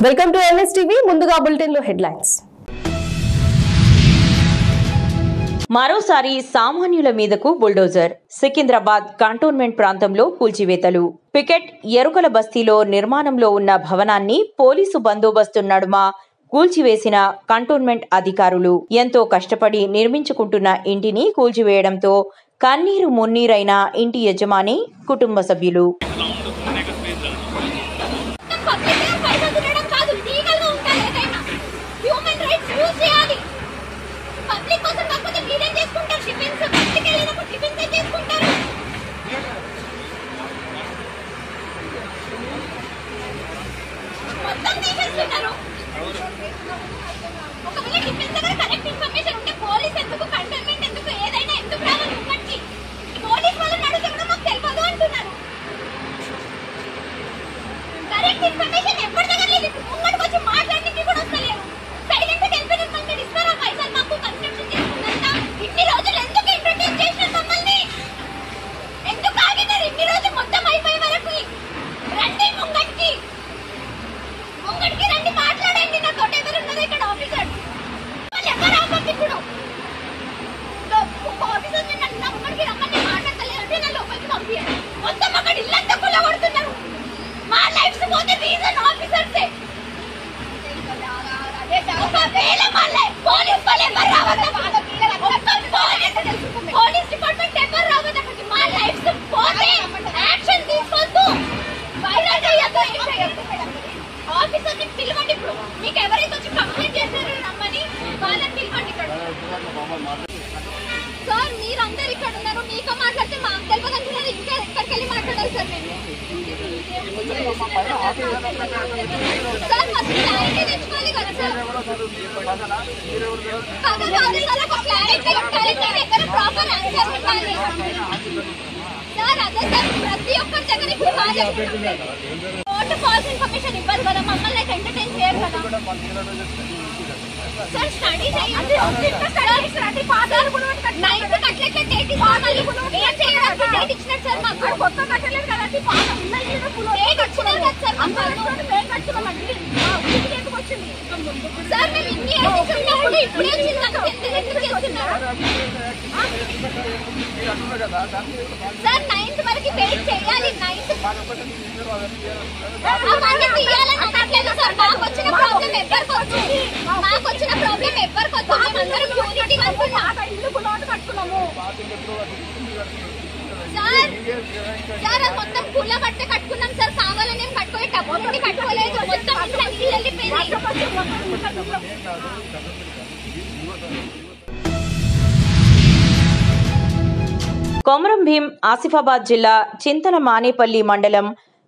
Welcome to NSTV. ముందుగా bulletin లో headlines. మరోసారి సామాన్యుల మీదకు బుల్డోజర్. సికింద్రాబాద్ కంటోన్మెంట్ ప్రాంతంలో కూల్చివేతలు. పికెట్ ఎరుకల బస్తీలో నిర్మాణంలో ఉన్న భవనాన్ని పోలీసు బందోబస్తు నడుమ కూల్చివేసిన కంటోన్మెంట్ అధికారులు. ఎంతో కష్టపడి నిర్మించుకుంటున్న ఇంటిని కూల్చివేయడంతో కన్నీరు మున్నీరైన ఇంటి యజమాని, కుటుంబ సభ్యులు. సార్ మీరందరూ ఇక్కడ ఉన్నారు, మీతో మాట్లాడితే మాకు తెలియదంటున్నారు, ఇంకా ఎక్కడికి వెళ్ళి మాట్లాడాలి సార్ మేము? సార్ ఫస్ట్ క్లారిటీ తెచ్చుకోవాలి కదా సార్. ఎక్కడ ప్రాపర్ ఆన్సర్ ఇవ్వాలి సార్. అదే సార్ ప్రతి ఒక్కరి దగ్గర ఇప్పుడు బాగా ఓటు ఫాల్స్ ఇన్ఫర్మేషన్ ఇవ్వాలి కదా, మమ్మల్ని అయితే ఎంటర్టైన్ చేయరు కదా సార్. స్టడీ చేయండి. నైన్త్ కట్టలేక డేట్ ఏం చేయడానికి డేట్ ఇచ్చినారు సార్. మాకు కొత్త కట్టలేదు కదా, డేట్ ఇచ్చినారు కదా సార్. సార్ మేము ఇన్ని ఏజ్ ఇప్పుడే ఎందుకు చేస్తున్నారు సార్? నైన్త్ వరకు వెయిట్ చేయాలి. నైన్త్ అవన్నీ తీయాలని అనట్లేదు సార్. మాకు వచ్చిన ప్రాబ్లం ఎవరికి వచ్చింది? మాకు వచ్చిన ప్రాబ్లం ఎవరికి వచ్చింది? అందరం యూనిటీగా కట్టుకున్నాము సార్. సార్ అది మొత్తం కుల బట్టే కట్టుకున్నాం సార్. కావాలని ఏం కట్టుకోలే, డబ్బు కట్టుకోలేదు. మొత్తం ఇంట్లో నీళ్ళు వెళ్ళిపోయింది. కొమరం భీం ఆసిఫాబాద్ జిల్లా చింతన మానేపల్లి మండలం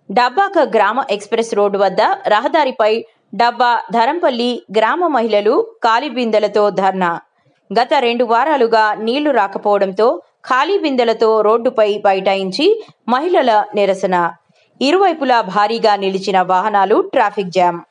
డబ్బాక గ్రామ ఎక్స్ప్రెస్ రోడ్డు వద్ద రహదారిపై డబ్బా ధరంపల్లి గ్రామ మహిళలు ఖాళీ బిందెలతో ధర్నా. గత 2 వారాలుగా నీళ్లు రాకపోవడంతో ఖాళీ బిందెలతో రోడ్డుపై బైఠాయించి మహిళల నిరసన. ఇరువైపులా భారీగా నిలిచిన వాహనాలు, ట్రాఫిక్ జామ్.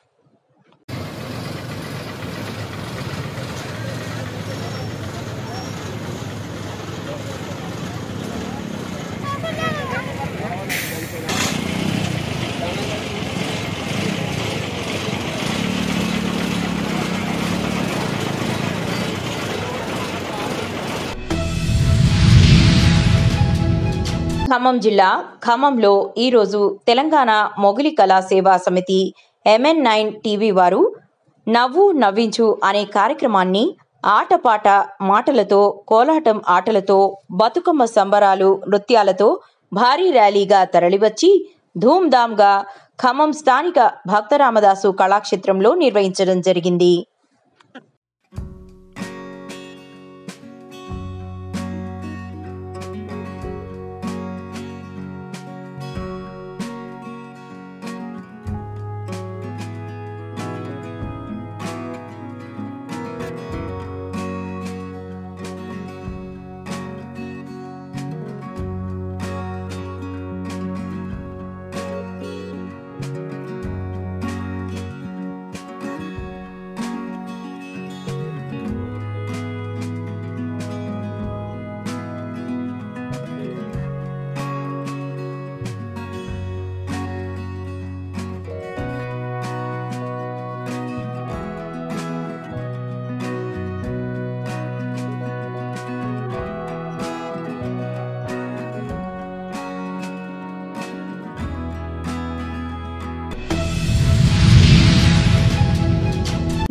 ఖమ్మం జిల్లా ఖమ్మంలో ఈరోజు తెలంగాణ మొగిలి కళా సేవా సమితి MN9 టీవీ వారు నవ్వు నవ్వించు అనే కార్యక్రమాన్ని ఆటపాట మాటలతో, కోలాటం ఆటలతో, బతుకమ్మ సంబరాలు, నృత్యాలతో భారీ ర్యాలీగా తరలివచ్చి ధూమ్ధామ్గా ఖమ్మం స్థానిక భక్తరామదాసు కళాక్షేత్రంలో నిర్వహించడం జరిగింది.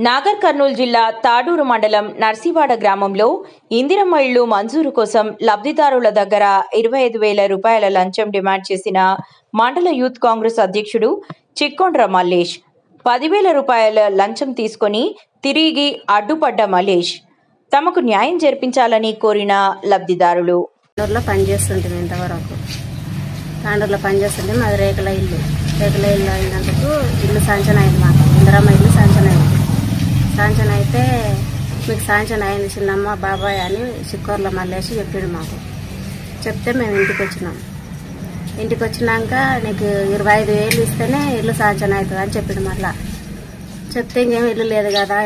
నాగర్ కర్నూలు జిల్లా తాడూరు మండలం నర్సీవాడ గ్రామంలో ఇందిరమ్మ ఇళ్లు మంజూరు కోసం లబ్ధిదారుల దగ్గర 25,000 రూపాయల లంచం డిమాండ్ చేసిన మండల యూత్ కాంగ్రెస్ అధ్యక్షుడు చిక్కొండ్ర మల్లేష్ 10,000 రూపాయల లంచం తీసుకొని తిరిగి అడ్డుపడ్డ మల్లేష్ తమకు న్యాయం జరిపించాలని కోరిన లబ్ధిదారులు. పనిచేస్తుంటుంది ఇంతవరకు తాండూరులో పనిచేస్తుంటే మాది రేకుల ఇల్లు అయినందుకు ఇల్లు శాంక్షన్ అయింది. మాకు ఇందిరమ్మ ఇల్లు శాంక్షన్ అయితే మీకు శాంక్షన్ అయింది చిన్నమ్మ బాబాయ్ అని చిక్కోర్ల మల్లేసి చెప్పిండు. మాకు చెప్తే మేము ఇంటికి వచ్చినాక నీకు 25,000 ఇస్తేనే ఇల్లు శాంక్షన్ అవుతుంది అని చెప్పిండు. మళ్ళా చెప్తే ఇంకేం ఇల్లు లేదు కదా,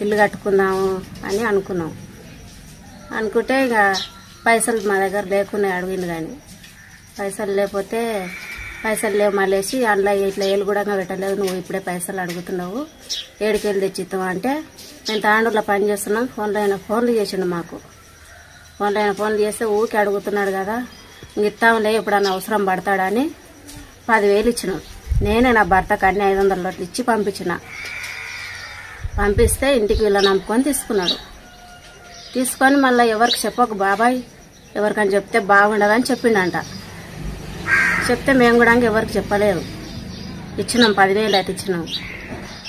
ఇల్లు కట్టుకుందాము అని అనుకుంటే ఇక పైసలు మా దగ్గర లేకున్నాయి. అడిగిండు కానీ పైసలు లేవు మళ్ళేసి అందులో ఇట్లా ఏళ్ళు కూడా పెట్టలేదు, నువ్వు ఇప్పుడే పైసలు అడుగుతున్నావు, ఏడుకెళ్ళి తెచ్చిస్తావు అంటే మేము తాండూరులో పని చేస్తున్నాం. ఫోన్లు చేసిండు మాకు. ఫోన్లు చేస్తే ఊరికి అడుగుతున్నాడు కదా, ఇస్తాంలే ఎప్పుడన్నా అవసరం పడతాడని 10,000 ఇచ్చినాం. నేనే నా భర్తకు అన్ని 500 రూపాయలు ఇచ్చి పంపిస్తే ఇంటికి వీళ్ళ నమ్ముకొని తీసుకొని మళ్ళీ ఎవరికి చెప్పకు బాబాయ్, ఎవరికని చెప్తే బాగుండదని చెప్పిండంట. చెప్తే మేము కూడా ఎవరికి చెప్పలేదు. ఇచ్చినాం 10,000 అయితే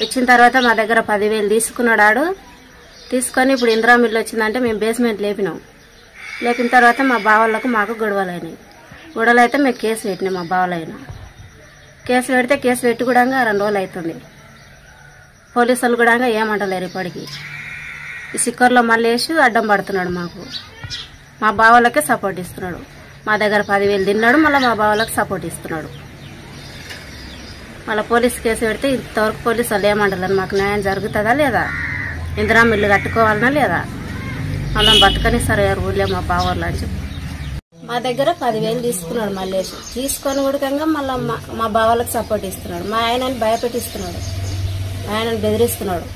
ఇచ్చిన తర్వాత మా దగ్గర 10,000 తీసుకున్నాడు. తీసుకొని ఇప్పుడు ఇందిరమ్మ ఇల్లు వచ్చిందంటే మేము బేస్మెంట్ లేపిన తర్వాత మా బావలకు మాకు గొడవలు అయితే మేము కేసు పెట్టినాం. మా బావలైనా కేసు పెట్టి కూడా 2 రోజులు అవుతుంది. పోలీసులు కూడా ఏమంటలేరు ఇప్పటికి. ఈ సిక్కర్లో మల్లేసి అడ్డం పడుతున్నాడు. మా బావలకే సపోర్ట్ ఇస్తున్నాడు. మా దగ్గర 10,000 తిన్నాడు, మళ్ళీ మా బావలకు సపోర్ట్ ఇస్తున్నాడు. మళ్ళీ పోలీసు కేసు పెడితే ఇంతవరకు పోలీసు వాళ్ళు ఏమంటలేరు. మాకు న్యాయం జరుగుతుందా లేదా, ఇందిరమ్మ ఇల్లు కట్టుకోవాలనా లేదా, మళ్ళీ బతకనిస్తారు ఊళ్ళో మా బావలు అని చెప్పి మా దగ్గర 10,000 తీసుకున్నాడు మల్లేసి. తీసుకొని ఉడకంగా మళ్ళీ మా బావలకు సపోర్ట్ ఇస్తున్నాడు. మా ఆయనని భయపెట్టిస్తున్నాడు, ఆయనను బెదిరిస్తున్నాడు.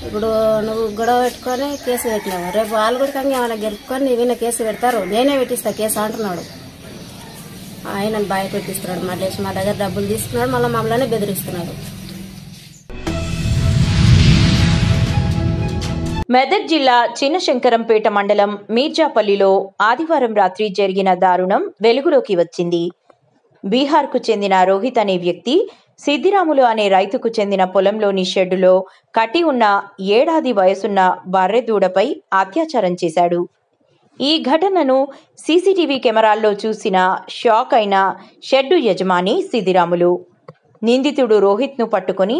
ఇప్పుడు నువ్వు గొడవ పెట్టుకొని కేసు పెట్టినావు, రేపు వాళ్ళు కూడా ఏమైనా గెలుపుకొని నీవిన కేసు పెడతారు, నేనే పెట్టిస్తా కేసు అంటున్నాడు. ఆయనను భయపెట్టిస్తున్నాడు మల్లేష్. మా దగ్గర డబ్బులు తీసుకున్నాడు, మళ్ళీ మమ్మల్ని బెదిరిస్తున్నాడు. మెదక్ జిల్లా చిన్నశంకరంపేట మండలం మీర్జాపల్లిలో ఆదివారం రాత్రి జరిగిన దారుణం వెలుగులోకి వచ్చింది. బీహార్కు చెందిన రోహిత్ అనే వ్యక్తి సిద్దిరాములు అనే రైతుకు చెందిన పొలంలోని షెడ్డులో కట్టి ఉన్న 7 ఏళ్ల వయసున్న బర్రె దూడపై అత్యాచారం చేశాడు. ఈ ఘటనను సీసీటీవీ కెమెరాల్లో చూసిన షాక్ అయిన షెడ్డు యజమాని సిద్దిరాములు నిందితుడు రోహిత్ను పట్టుకొని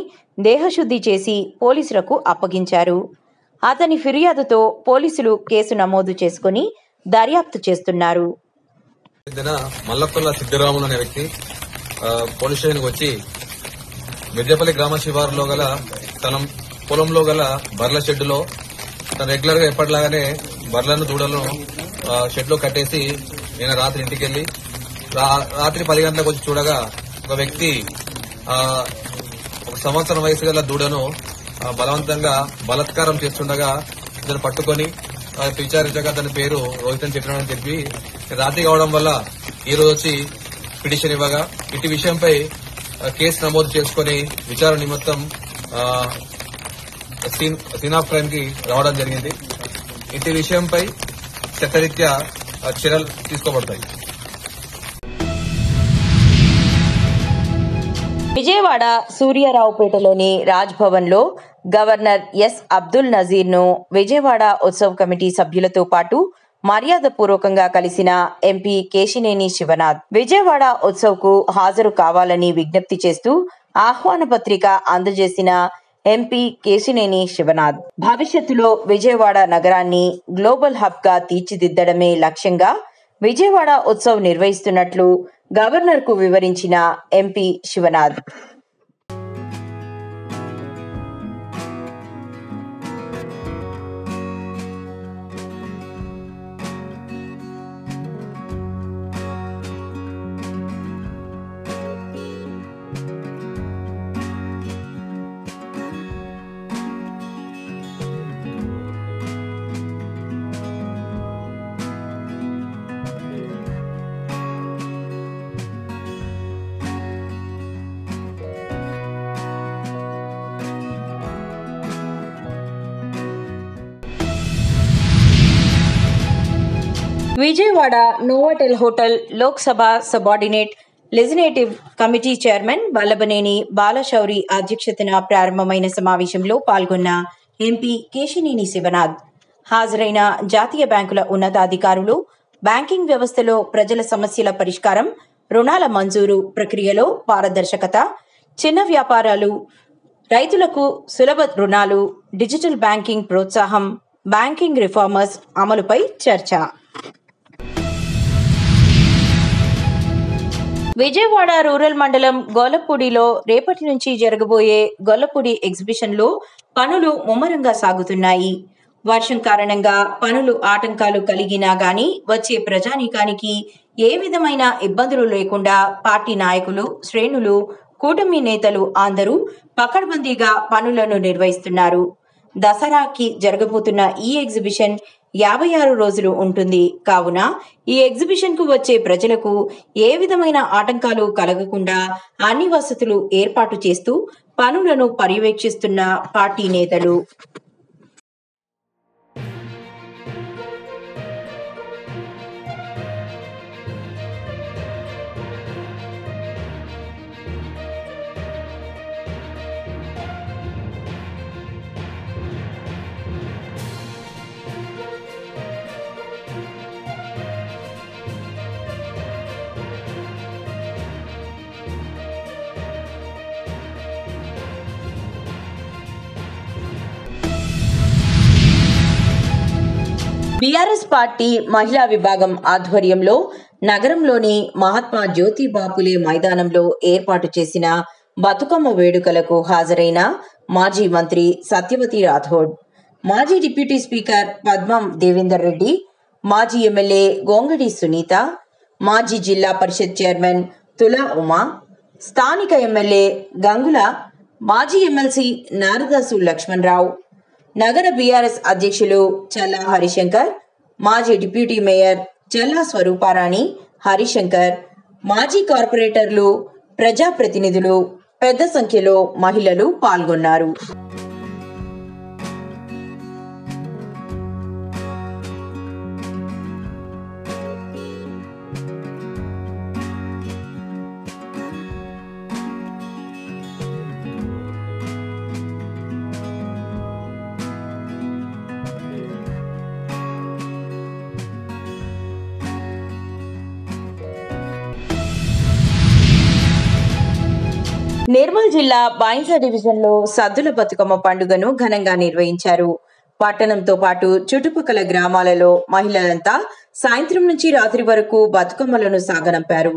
దేహశుద్ధి చేసి పోలీసులకు అప్పగించారు. అతని ఫిర్యాదుతో పోలీసులు కేసు నమోదు చేసుకుని దర్యాప్తు చేస్తున్నారు. మల్లకొల్ల సిద్దిరాములు అనే వ్యక్తి పోలీస్ స్టేషన్కి వచ్చి మిర్జాపల్లి గ్రామ శివారులో గల తన పొలంలో గల బర్ల షెడ్డులో తను రెగ్యులర్ గా ఎప్పటిలాగానే బర్లను దూడలను షెడ్ లో కట్టేసి నేను రాత్రి ఇంటికి వెళ్లి రాత్రి 10 గంటలకు వచ్చి చూడగా ఒక వ్యక్తి 1 సంవత్సరం వయసు గల దూడను బలవంతంగా బలాత్కారం చేస్తుండగా దాన్ని పట్టుకొని విచారించగా దాని పేరు రోహిత్ అని చెప్పినాడని చెప్పి రాత్రి కావడం వల్ల ఈ రోజు వచ్చి పిటిషన్ ఇవ్వగా ఇటు విషయంపై కేసు నమోదు చేసుకుని విచారణ నిమిత్తం సీన్ ఆఫ్ క్రైమ్ కి రావడం జరిగింది. ఇటు విషయంపై చట్టరీత్యా చర్యలు తీసుకోబడతాయి. విజయవాడ సూర్యారావుపేటలోని రాజ్ భవన్ లో గవర్నర్ ఎస్ అబ్దుల్ నజీర్ ను విజయవాడ ఉత్సవ్ కమిటీ సభ్యులతో పాటు మర్యాదపూర్వకంగా కలిసిన ఎంపీ కేశినేని శివనాథ్ విజయవాడ ఉత్సవ్ కు హాజరు కావాలని విజ్ఞప్తి చేస్తూ ఆహ్వాన పత్రిక అందజేసిన ఎంపీ కేశినేని శివనాథ్ భవిష్యత్తులో విజయవాడ నగరాన్ని గ్లోబల్ హబ్ గా తీర్చిదిద్దడమే లక్ష్యంగా విజయవాడ ఉత్సవ్ నిర్వహిస్తున్నట్లు గవర్నర్ కు వివరించిన MP Sivanath Vijayawada Novotel hotel Lok Sabha subordinate legislative committee chairman Vallabhaneni Balashowry అధ్యక్షతన ప్రారంభమైన సమావేశంలో పాల్గొన్న ఎంపీ కేశినేని శివనాథ్, హాజరైన జాతీయ బ్యాంకుల ఉన్నతాధికారులు బ్యాంకింగ్ వ్యవస్థలో ప్రజల సమస్యల పరిష్కారం, రుణాల మంజూరు ప్రక్రియలో పారదర్శకత, చిన్న వ్యాపారాలు, రైతులకు సులభ రుణాలు, డిజిటల్ బ్యాంకింగ్ ప్రోత్సాహం, బ్యాంకింగ్ రిఫార్మర్స్ అమలుపై చర్చ. విజయవాడ రూరల్ మండలం గొల్లపూడిలో రేపటి నుంచి జరగబోయే గొల్లపూడి ఎగ్జిబిషన్లో పనులు ముమ్మరంగా సాగుతున్నాయి. వర్షం కారణంగా పనులు ఆటంకాలు కలిగినా గానీ వచ్చే ప్రజానీకానికి ఏ విధమైన ఇబ్బందులు లేకుండా పార్టీ నాయకులు, శ్రేణులు, కూటమి నేతలు అందరూ పకడ్బందీగా పనులను నిర్వహిస్తున్నారు. దసరాకి జరగబోతున్న ఈ ఎగ్జిబిషన్ 56 రోజులు ఉంటుంది. కావున ఈ ఎగ్జిబిషన్ కు వచ్చే ప్రజలకు ఏ విధమైన ఆటంకాలు కలగకుండా అన్ని వసతులు ఏర్పాటు చేస్తూ పనులను పర్యవేక్షిస్తున్న పార్టీ నేతలు. బీఆర్ఎస్ పార్టీ మహిళా విభాగం ఆధ్వర్యంలో నగరంలోని మహాత్మా జ్యోతిబా ఫులే మైదానంలో ఏర్పాటు చేసిన బతుకమ్మ వేడుకలకు హాజరైన మాజీ మంత్రి సత్యవతి రాథోడ్, మాజీ డిప్యూటీ స్పీకర్ పద్మం దేవేందర్ రెడ్డి, మాజీ ఎమ్మెల్యే గోంగడి సునీత, మాజీ జిల్లా పరిషత్ చైర్మన్ తులా ఉమా, స్థానిక ఎమ్మెల్యే గంగుల, మాజీ ఎమ్మెల్సీ నారదాసు లక్ష్మణరావు, నగర బీఆర్ఎస్ అధ్యక్షులు చల్లా హరిశంకర్, మాజీ డిప్యూటీ మేయర్ చల్లా స్వరూపారాణి హరిశంకర్, మాజీ కార్పొరేటర్లు, ప్రజాప్రతినిధులు, పెద్ద సంఖ్యలో మహిళలు పాల్గొన్నారు. నిర్మల్ జిల్లా బైంసా డివిజన్లో సద్దుల బతుకమ్మ పండుగను ఘనంగా నిర్వహించారు. పట్టణంతో పాటు చుట్టుపక్కల గ్రామాలలో మహిళలంతా సాయంత్రం నుంచి రాత్రి వరకు బతుకమ్మలను సాగనంపారు.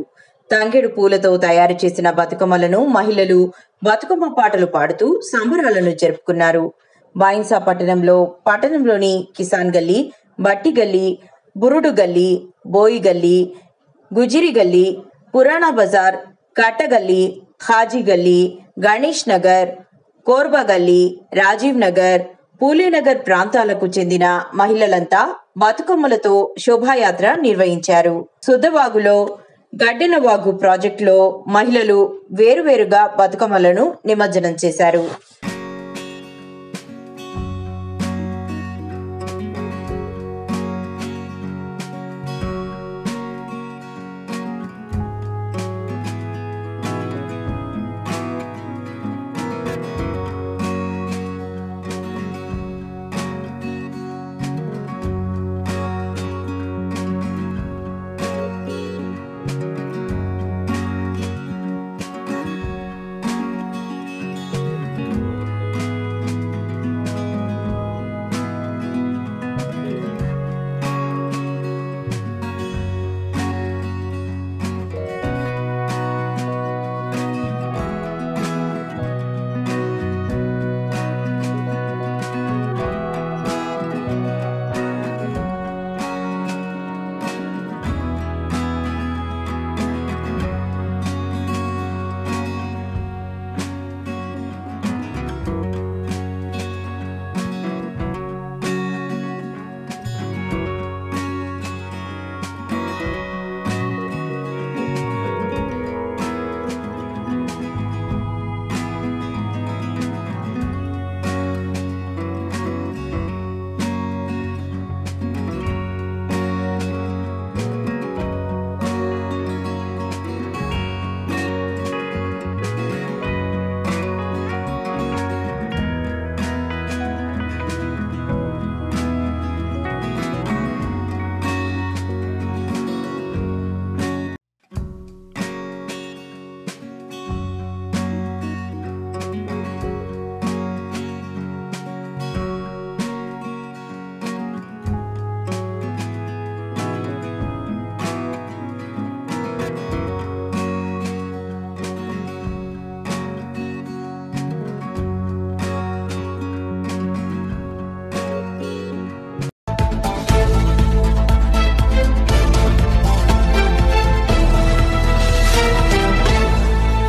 తంగేడు పూలతో తయారు చేసిన బతుకమ్మలను మహిళలు బతుకమ్మ పాటలు పాడుతూ సంబరాలను జరుపుకున్నారు. బైంసా పట్టణంలోని కిసాన్ గల్లీ, బట్టి గల్లీ, బురుడు గల్లీ, బోయి గల్లీ, గుజిరి గల్లీ, పురాణా బజార్, కట్టగల్లీ, హాజీ గల్లీ, గణేష్ నగర్, కోర్బా గల్లీ, రాజీవ్ నగర్, పూలేనగర్ ప్రాంతాలకు చెందిన మహిళలంతా బతుకమ్మలతో శోభాయాత్ర నిర్వహించారు. సుద్దవాగులో గడ్డెనవాగు ప్రాజెక్టులో మహిళలు వేరువేరుగా బతుకమ్మలను నిమజ్జనం చేశారు.